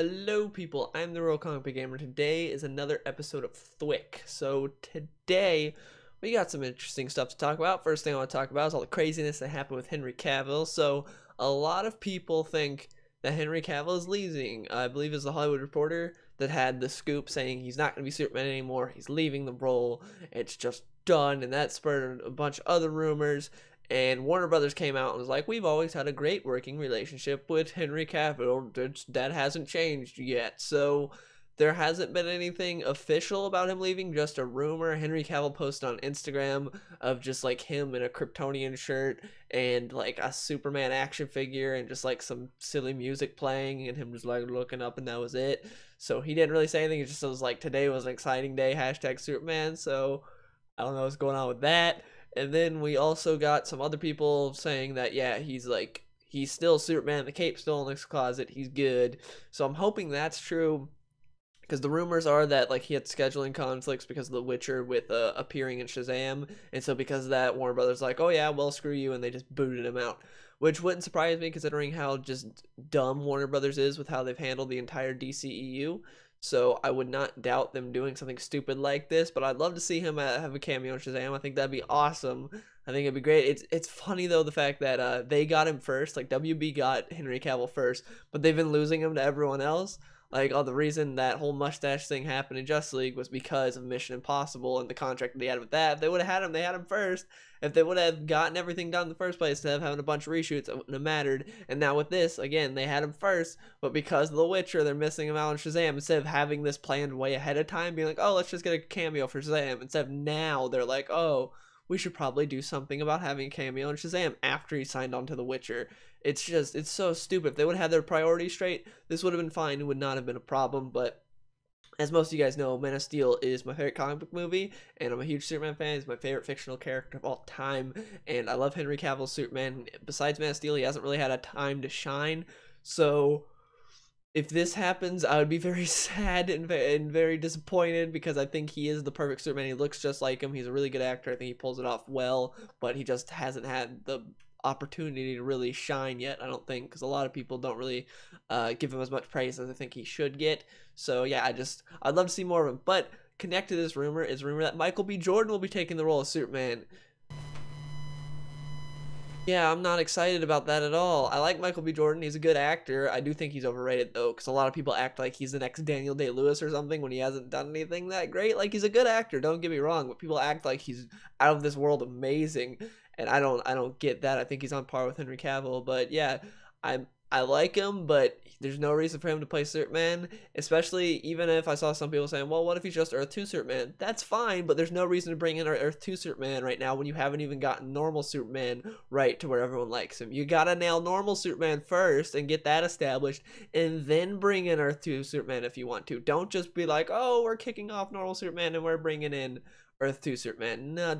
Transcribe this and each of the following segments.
Hello people, I'm the Real Comic Book Gamer. Today is another episode of TWIC. So today we got some interesting stuff to talk about. First thing I want to talk about is all the craziness that happened with Henry Cavill. So a lot of people think that Henry Cavill is leaving. I believe it's the Hollywood Reporter that had the scoop saying he's not going to be Superman anymore. He's leaving the role. It's just done, and that spurred a bunch of other rumors. And Warner Brothers came out and was like, we've always had a great working relationship with Henry Cavill. That hasn't changed yet. So there hasn't been anything official about him leaving, just a rumor. Henry Cavill posted on Instagram of just like him in a Kryptonian shirt and like a Superman action figure and just like some silly music playing and him just like looking up, and that was it. So he didn't really say anything. It just was like, today was an exciting day, hashtag Superman. So I don't know what's going on with that. And then we also got some other people saying that, yeah, he's still Superman, the cape's still in his closet, he's good. So I'm hoping that's true, because the rumors are that like he had scheduling conflicts because of The Witcher with appearing in Shazam, and so because of that, Warner Brothers like, oh yeah, well screw you, and they just booted him out. Which wouldn't surprise me considering how just dumb Warner Brothers is with how they've handled the entire DCEU. So I would not doubt them doing something stupid like this, but I'd love to see him have a cameo in Shazam. I think that'd be awesome. I think it'd be great. It's funny though, the fact that they got him first, like WB got Henry Cavill first, but they've been losing him to everyone else. Like, the reason that whole mustache thing happened in Justice League was because of Mission Impossible and the contract that they had with that. If they would have had him, they had him first. If they would have gotten everything done in the first place instead of having a bunch of reshoots, it wouldn't have mattered. And now with this, again, they had him first, but because of The Witcher, they're missing him out on Shazam. Instead of having this planned way ahead of time, being like, oh, let's just get a cameo for Shazam. Instead of now, they're like, oh, we should probably do something about having a cameo in Shazam after he signed on to The Witcher. It's so stupid. If they would have had their priorities straight, this would have been fine. It would not have been a problem. But as most of you guys know, Man of Steel is my favorite comic book movie, and I'm a huge Superman fan. He's my favorite fictional character of all time, and I love Henry Cavill's Superman. Besides Man of Steel, he hasn't really had a time to shine. So if this happens, I would be very sad and very disappointed, because I think he is the perfect Superman. He looks just like him. He's a really good actor. I think he pulls it off well, but he just hasn't had the opportunity to really shine yet, I don't think, because a lot of people don't really give him as much praise as I think he should get. So yeah, I'd love to see more of him. But connected to this rumor is a rumor that Michael B. Jordan will be taking the role of Superman. Yeah, I'm not excited about that at all. I like Michael B. Jordan. He's a good actor. I do think he's overrated, though, because a lot of people act like he's the next Daniel Day-Lewis or something when he hasn't done anything that great. Like, he's a good actor, don't get me wrong, but people act like he's out of this world amazing, and I don't get that. I think he's on par with Henry Cavill, but yeah, I like him, but there's no reason for him to play Superman, especially even if I saw some people saying, well, what if he's just Earth 2 Superman? That's fine, but there's no reason to bring in our Earth 2 Superman right now when you haven't even gotten normal Superman right to where everyone likes him. You gotta nail normal Superman first and get that established, and then bring in Earth 2 Superman if you want to. Don't just be like, oh, we're kicking off normal Superman and we're bringing in Earth 2 Superman. No,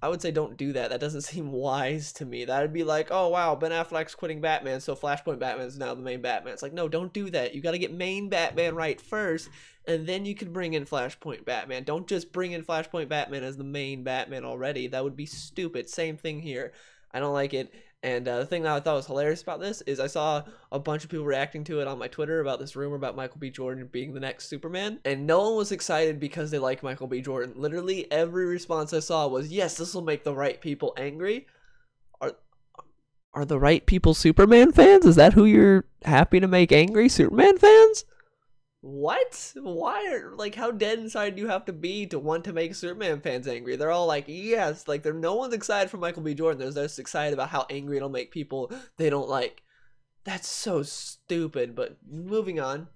I would say don't do that. That doesn't seem wise to me. That would be like, oh wow, Ben Affleck's quitting Batman, so Flashpoint Batman is now the main Batman. It's like, no, don't do that. You got to get main Batman right first, and then you can bring in Flashpoint Batman. Don't just bring in Flashpoint Batman as the main Batman already. That would be stupid. Same thing here. I don't like it. And the thing that I thought was hilarious about this is I saw a bunch of people reacting to it on my Twitter about this rumor about Michael B. Jordan being the next Superman. And no one was excited because they like Michael B. Jordan. Literally every response I saw was, yes, this will make the right people angry. Are the right people Superman fans? Is that who you're happy to make angry? Superman fans? What? Why? Like, how dead inside do you have to be to want to make Superman fans angry? They're all like, yes. Like, no one's excited for Michael B. Jordan. They're just excited about how angry it'll make people they don't like. That's so stupid. But moving on.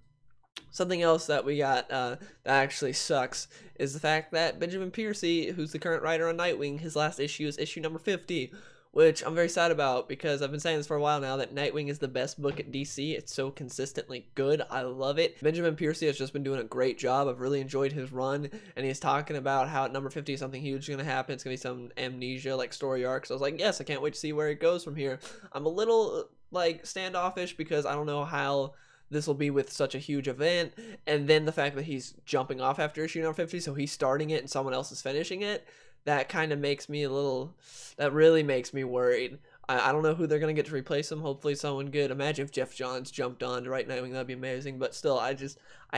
Something else that we got that actually sucks is the fact that Benjamin Percy, who's the current writer on Nightwing, his last issue is issue number 50. Which I'm very sad about, because I've been saying this for a while now, that Nightwing is the best book at DC. It's so consistently good. I love it. Benjamin Percy has just been doing a great job. I've really enjoyed his run, and he's talking about how at number 50 something huge is going to happen. It's going to be some amnesia like story arc. So I was like, yes, I can't wait to see where it goes from here. I'm a little like standoffish because I don't know how this will be with such a huge event, and then the fact that he's jumping off after issue number 50, so he's starting it and someone else is finishing it. That kind of makes me that really makes me worried. I don't know who they're gonna get to replace him. Hopefully someone good. Imagine if Jeff Johns jumped on to write Nightwing. That'd be amazing. But still, I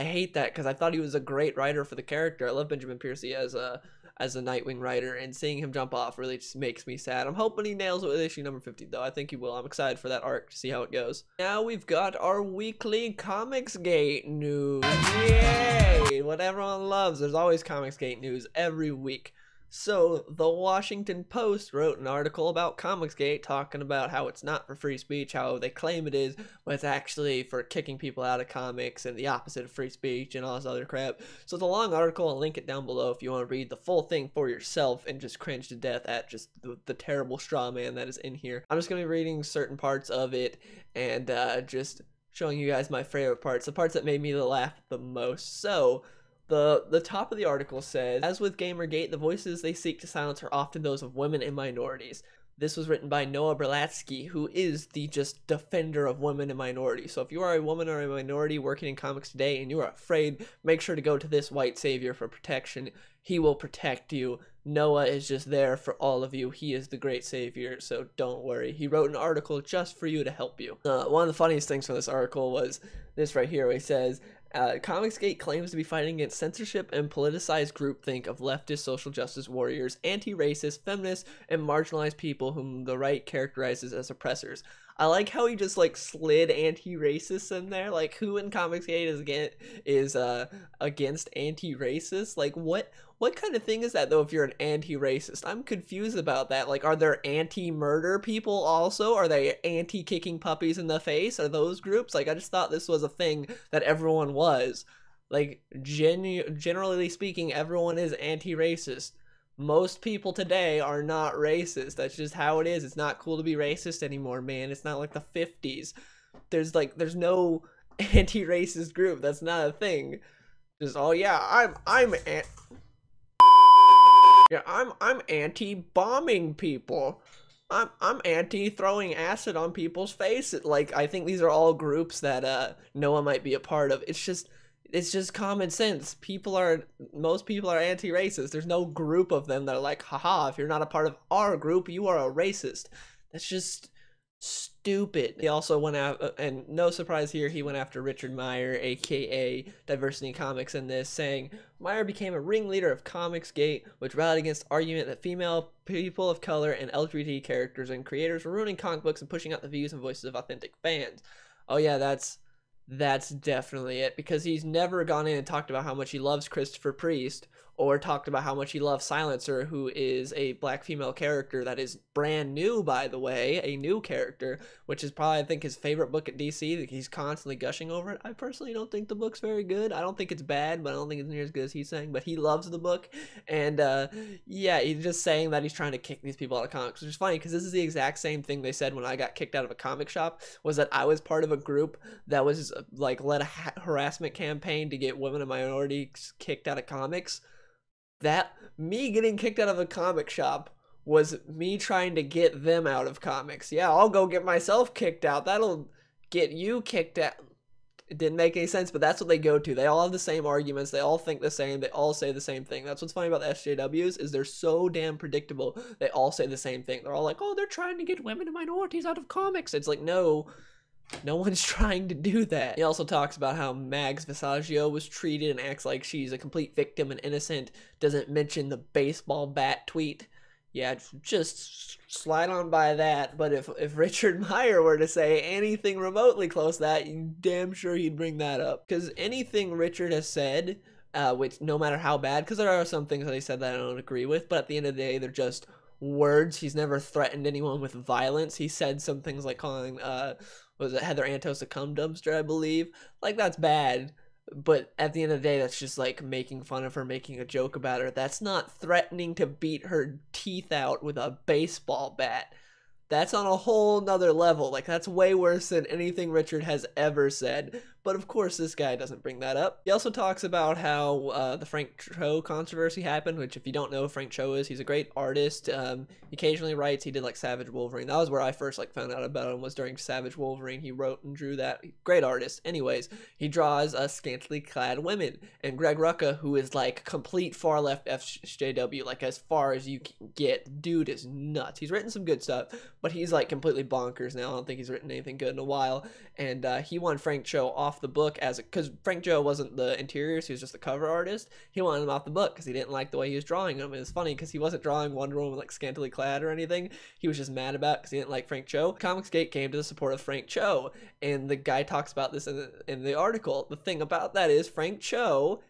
hate that because I thought he was a great writer for the character. I love Benjamin Percy as a Nightwing writer, and seeing him jump off really just makes me sad. I'm hoping he nails it with issue number 50, though. I think he will. I'm excited for that arc to see how it goes. Now we've got our weekly Comicsgate news. Yay! What everyone loves. There's always Comicsgate news every week. So, the Washington Post wrote an article about Comicsgate talking about how it's not for free speech, how they claim it is, but it's actually for kicking people out of comics and the opposite of free speech and all this other crap. So, it's a long article. I'll link it down below if you want to read the full thing for yourself and just cringe to death at just the terrible straw man that is in here. I'm just going to be reading certain parts of it and just showing you guys my favorite parts, the parts that made me laugh the most. So, the top of the article says, as with Gamergate, the voices they seek to silence are often those of women and minorities. This was written by Noah Berlatsky, who is the just defender of women and minorities. So if you are a woman or a minority working in comics today and you are afraid, make sure to go to this white savior for protection. He will protect you. Noah is just there for all of you. He is the great savior, so don't worry. He wrote an article just for you to help you. One of the funniest things from this article was this right here, where he says, Comicsgate claims to be fighting against censorship and politicized groupthink of leftist social justice warriors, anti-racist, feminists, and marginalized people whom the right characterizes as oppressors. I like how he just like slid anti-racists in there. Like, who in Comicsgate is against anti-racist? Like, what kind of thing is that though if you're an anti-racist? I'm confused about that. Like, are there anti-murder people also? Are they anti-kicking puppies in the face? Are those groups? Like, I just thought this was a thing that everyone was. Like, generally speaking, everyone is anti-racist. Most people today are not racist. That's just how it is. It's not cool to be racist anymore, man. It's not like the 50s. There's no anti-racist group. That's not a thing. Just, oh yeah, I'm anti-bombing people. I'm anti-throwing acid on people's faces. Like, I think these are all groups that Noah might be a part of. It's just common sense. Most people are anti-racist. There's no group of them that are like, haha, if you're not a part of our group, you are a racist. That's just stupid. He also went out, and no surprise here, he went after Richard Meyer, aka Diversity in Comics, in this, saying, Meyer became a ringleader of Comicsgate, which rallied against the argument that female, people of color, and LGBT characters and creators were ruining comic books and pushing out the views and voices of authentic fans. Oh yeah, that's definitely it, because he's never gone in and talked about how much he loves Christopher Priest, or talked about how much he loves Silencer, who is a black female character that is brand new, by the way, a new character, which is probably, I think, his favorite book at DC. He's constantly gushing over it. I personally don't think the book's very good. I don't think it's bad, but I don't think it's near as good as he's saying, but he loves the book, and yeah, he's just saying that he's trying to kick these people out of comics, which is funny, because this is the exact same thing they said when I got kicked out of a comic shop, was that I was part of a group that was, like, led a harassment campaign to get women and minorities kicked out of comics. That, me getting kicked out of a comic shop was me trying to get them out of comics. Yeah, I'll go get myself kicked out. That'll get you kicked out. It didn't make any sense, but that's what they go to. They all have the same arguments. They all think the same. They all say the same thing. That's what's funny about the SJWs, is they're so damn predictable. They all say the same thing. They're all like, oh, they're trying to get women and minorities out of comics. It's like, no one's trying to do that. He also talks about how Mags Visaggio was treated and acts like she's a complete victim and innocent. Doesn't mention the baseball bat tweet. Yeah, just slide on by that. But if Richard Meyer were to say anything remotely close to that, you're damn sure he'd bring that up. Because anything Richard has said, which no matter how bad, because there are some things that he said that I don't agree with, but at the end of the day, they're just words. He's never threatened anyone with violence. He said some things like calling was it Heather Antos a cum dumpster, I believe. Like, that's bad, but at the end of the day, that's just like making fun of her, making a joke about her. That's not threatening to beat her teeth out with a baseball bat. That's on a whole nother level. Like, that's way worse than anything Richard has ever said. but of course this guy doesn't bring that up. He also talks about how the Frank Cho controversy happened, which if you don't know who Frank Cho is, he's a great artist. He occasionally writes. He did like Savage Wolverine. That was where I first like found out about him, was during Savage Wolverine. He wrote and drew that. Great artist. Anyways, he draws scantily clad women, and Greg Rucka, who is like complete far left SJW, like as far as you can get. Dude is nuts. He's written some good stuff, but he's like completely bonkers now. I don't think he's written anything good in a while. And he wanted Frank Cho off the book because Frank Cho wasn't the interiors, he was just the cover artist. He wanted him off the book because he didn't like the way he was drawing them. And it's funny because he wasn't drawing Wonder Woman like scantily clad or anything. He was just mad about it because he didn't like Frank Cho. Comicsgate came to the support of Frank Cho, and the guy talks about this in the article. The thing about that is Frank Cho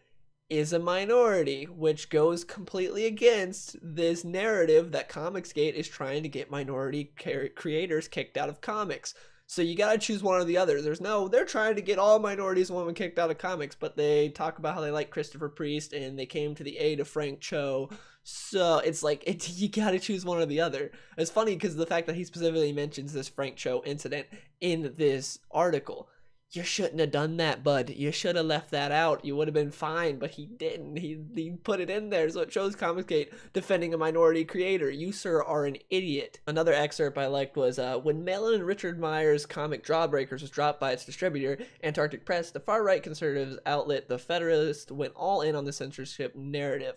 is a minority, which goes completely against this narrative that Comicsgate is trying to get minority creators kicked out of comics. So you gotta choose one or the other. They're trying to get all minorities and women kicked out of comics, but they talk about how they like Christopher Priest and they came to the aid of Frank Cho. So it's like, you gotta choose one or the other. It's funny because the fact that he specifically mentions this Frank Cho incident in this article. You shouldn't have done that, bud. You should have left that out. You would have been fine, but he didn't. He put it in there, so it shows Comicsgate defending a minority creator. You, sir, are an idiot. Another excerpt I liked was, when Mellon and Richard Meyer's comic Jawbreakers was dropped by its distributor, Antarctic Press, the far-right conservative outlet The Federalist went all in on the censorship narrative.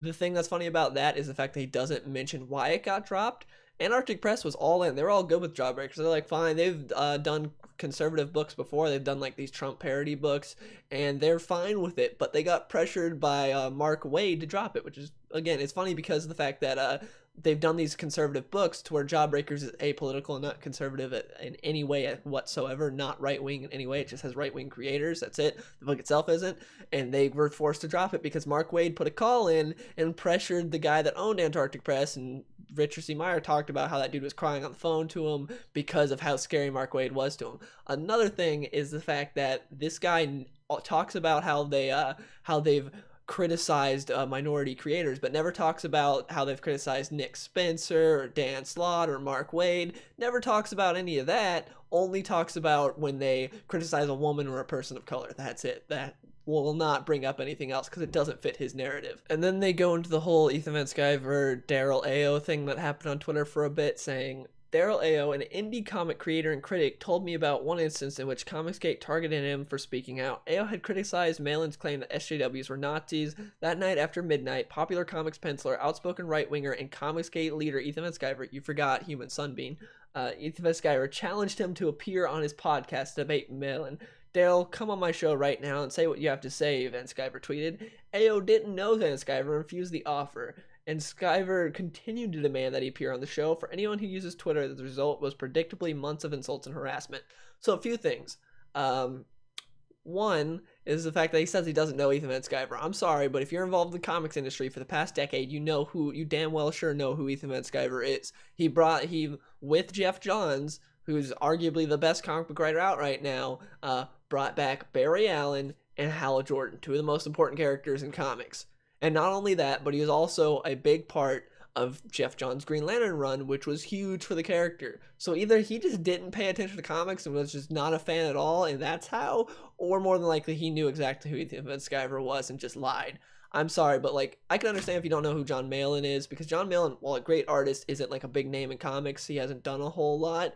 The thing that's funny about that is the fact that he doesn't mention why it got dropped. Antarctic Press was all in. They were all good with Jawbreakers. They're like, fine, they've done conservative books before. They've done like these Trump parody books, and they're fine with it. But they got pressured by Mark Waid to drop it, which is, again, it's funny because of the fact that they've done these conservative books to where Jawbreakers is apolitical and not conservative in any way whatsoever, not right-wing in any way. It just has right-wing creators. That's it. The book itself isn't. And they were forced to drop it because Mark Waid put a call in and pressured the guy that owned Antarctic Press, and Richard C. Meyer talked about how that dude was crying on the phone to him because of how scary Mark Waid was to him. Another thing is the fact that this guy talks about how they've criticized minority creators, but never talks about how they've criticized Nick Spencer or Dan Slott or Mark Waid. Never talks about any of that. Only talks about when they criticize a woman or a person of color. That's it. That will not bring up anything else because it doesn't fit his narrative. And then they go into the whole Ethan Van Sciver, Daryl Ayo thing that happened on Twitter for a bit, saying, Daryl Ayo, an indie comic creator and critic, told me about one instance in which Comicsgate targeted him for speaking out. Ayo had criticized Malin's claim that SJWs were Nazis. That night after midnight, popular comics penciler, outspoken right-winger, and Comicsgate leader Ethan Van Sciver, you forgot Human Sunbeam, Ethan Van Sciver challenged him to appear on his podcast to debate Malin. Daryl, come on my show right now and say what you have to say, Van Sciver tweeted. Ayo didn't know Van Sciver and refused the offer, and Sciver continued to demand that he appear on the show. For anyone who uses Twitter, the result was predictably months of insults and harassment. So a few things. One is the fact that he says he doesn't know Ethan Van Sciver. I'm sorry, but if you're involved in the comics industry for the past decade, you damn well sure know who Ethan Van Sciver is. He with Jeff Johns, who's arguably the best comic book writer out right now, brought back Barry Allen and Hal Jordan, two of the most important characters in comics. And not only that, but he was also a big part of Jeff Johns' Green Lantern run, which was huge for the character. So either he just didn't pay attention to comics and was just not a fan at all, and that's how, or more than likely he knew exactly who Ethan Van Sciver was and just lied. I'm sorry, but like, I can understand if you don't know who John Malin is, because John Malin, while a great artist, isn't like a big name in comics. He hasn't done a whole lot.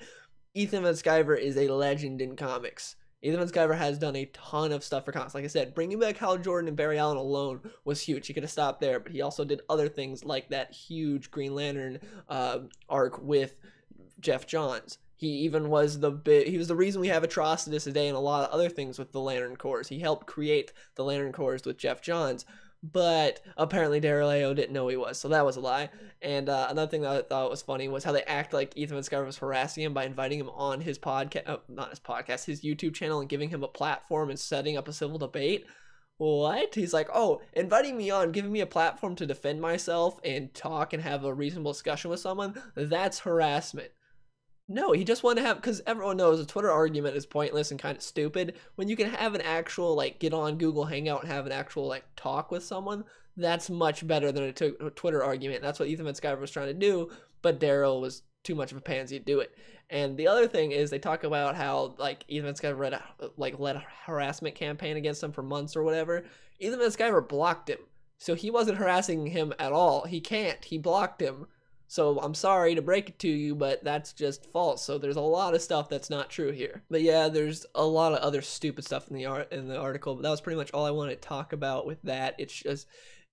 Ethan Van Sciver is a legend in comics. Ethan Van Sciver has done a ton of stuff for comics. Like I said, bringing back Hal Jordan and Barry Allen alone was huge. He could have stopped there, but he also did other things like that huge Green Lantern arc with Jeff Johns. He even was he was the reason we have Atrocitus today and a lot of other things with the Lantern Corps. He helped create the Lantern Corps with Jeff Johns. But apparently Daryl Ayo didn't know he was, so that was a lie. And another thing that I thought was funny was how they act like Ethan Van Sciver was harassing him by inviting him on his podcast, not his podcast, his YouTube channel, and giving him a platform and setting up a civil debate. What? He's like, oh, inviting me on, giving me a platform to defend myself and talk and have a reasonable discussion with someone, that's harassment. No, he just wanted to have, because everyone knows a Twitter argument is pointless and kind of stupid. When you can have an actual, like, get on Google Hangout and have an actual, like, talk with someone, that's much better than a Twitter argument. That's what Ethan Van Sciver was trying to do, but Daryl was too much of a pansy to do it. And the other thing is they talk about how like Ethan Van Sciver led a harassment campaign against him for months or whatever. Ethan Van Sciver blocked him, so he wasn't harassing him at all. He can't. He blocked him. So I'm sorry to break it to you, but that's just false. So there's a lot of stuff that's not true here. But yeah, there's a lot of other stupid stuff in the article. But that was pretty much all I wanted to talk about with that.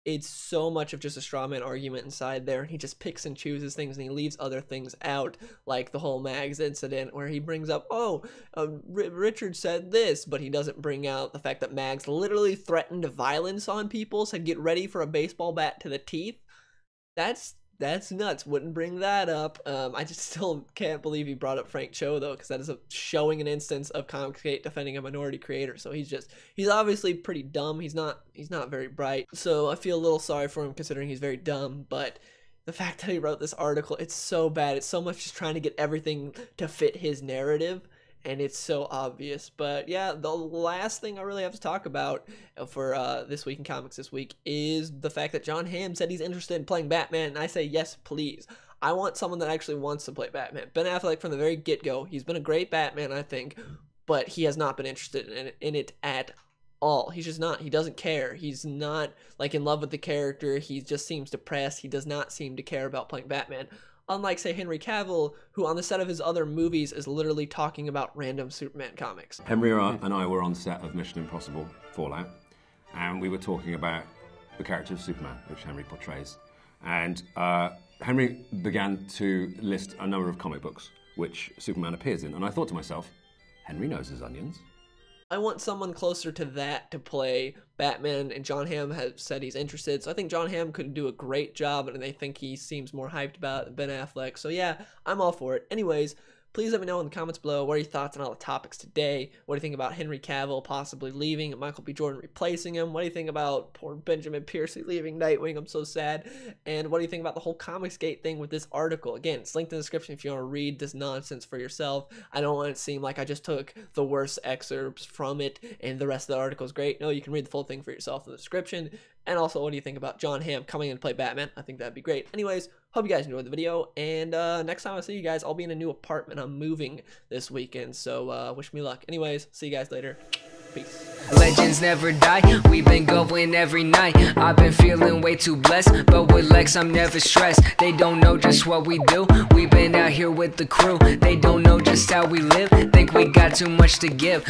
It's so much of just a straw man argument inside there, and he just picks and chooses things, and he leaves other things out, like the whole Mags incident where he brings up, Richard said this, but he doesn't bring out the fact that Mags literally threatened violence on people, said get ready for a baseball bat to the teeth. That's nuts. Wouldn't bring that up. I just still can't believe he brought up Frank Cho though, because that is showing an instance of Comicsgate defending a minority creator. So he's obviously pretty dumb. He's not very bright. So I feel a little sorry for him considering he's very dumb. But the fact that he wrote this article, it's so bad. It's so much just trying to get everything to fit his narrative. And it's so obvious. But yeah, the last thing I really have to talk about for This Week in Comics this week is the fact that Jon Hamm said he's interested in playing Batman, and I say yes, please. I want someone that actually wants to play Batman. Ben Affleck, from the very get-go, he's been a great Batman, I think, but he has not been interested in it at all. He's just not. He doesn't care. He's not like in love with the character. He just seems depressed. He does not seem to care about playing Batman. Unlike, say, Henry Cavill, who on the set of his other movies is literally talking about random Superman comics. Henry and I were on set of Mission Impossible Fallout, and we were talking about the character of Superman, which Henry portrays. And Henry began to list a number of comic books which Superman appears in, and I thought to myself, Henry knows his onions. I want someone closer to that to play Batman, and Jon Hamm has said he's interested, so I think Jon Hamm could do a great job, and I think he seems more hyped about it than Ben Affleck, so yeah, I'm all for it. Anyways, please let me know in the comments below what are your thoughts on all the topics today. What do you think about Henry Cavill possibly leaving and Michael B. Jordan replacing him? What do you think about poor Benjamin Percy leaving Nightwing? I'm so sad. And what do you think about the whole Comicsgate thing with this article? Again, it's linked in the description if you want to read this nonsense for yourself. I don't want it to seem like I just took the worst excerpts from it and the rest of the article is great. No, you can read the full thing for yourself in the description. And also, what do you think about Jon Hamm coming in to play Batman? I think that'd be great. Anyways, hope you guys enjoyed the video, and next time I see you guys, I'll be in a new apartment. I'm moving this weekend, so wish me luck. Anyways, see you guys later. Peace. Legends never die, we've been going every night. I've been feeling way too blessed, but with Lex I'm never stressed. They don't know just what we do, we've been out here with the crew. They don't know just how we live, think we got too much to give.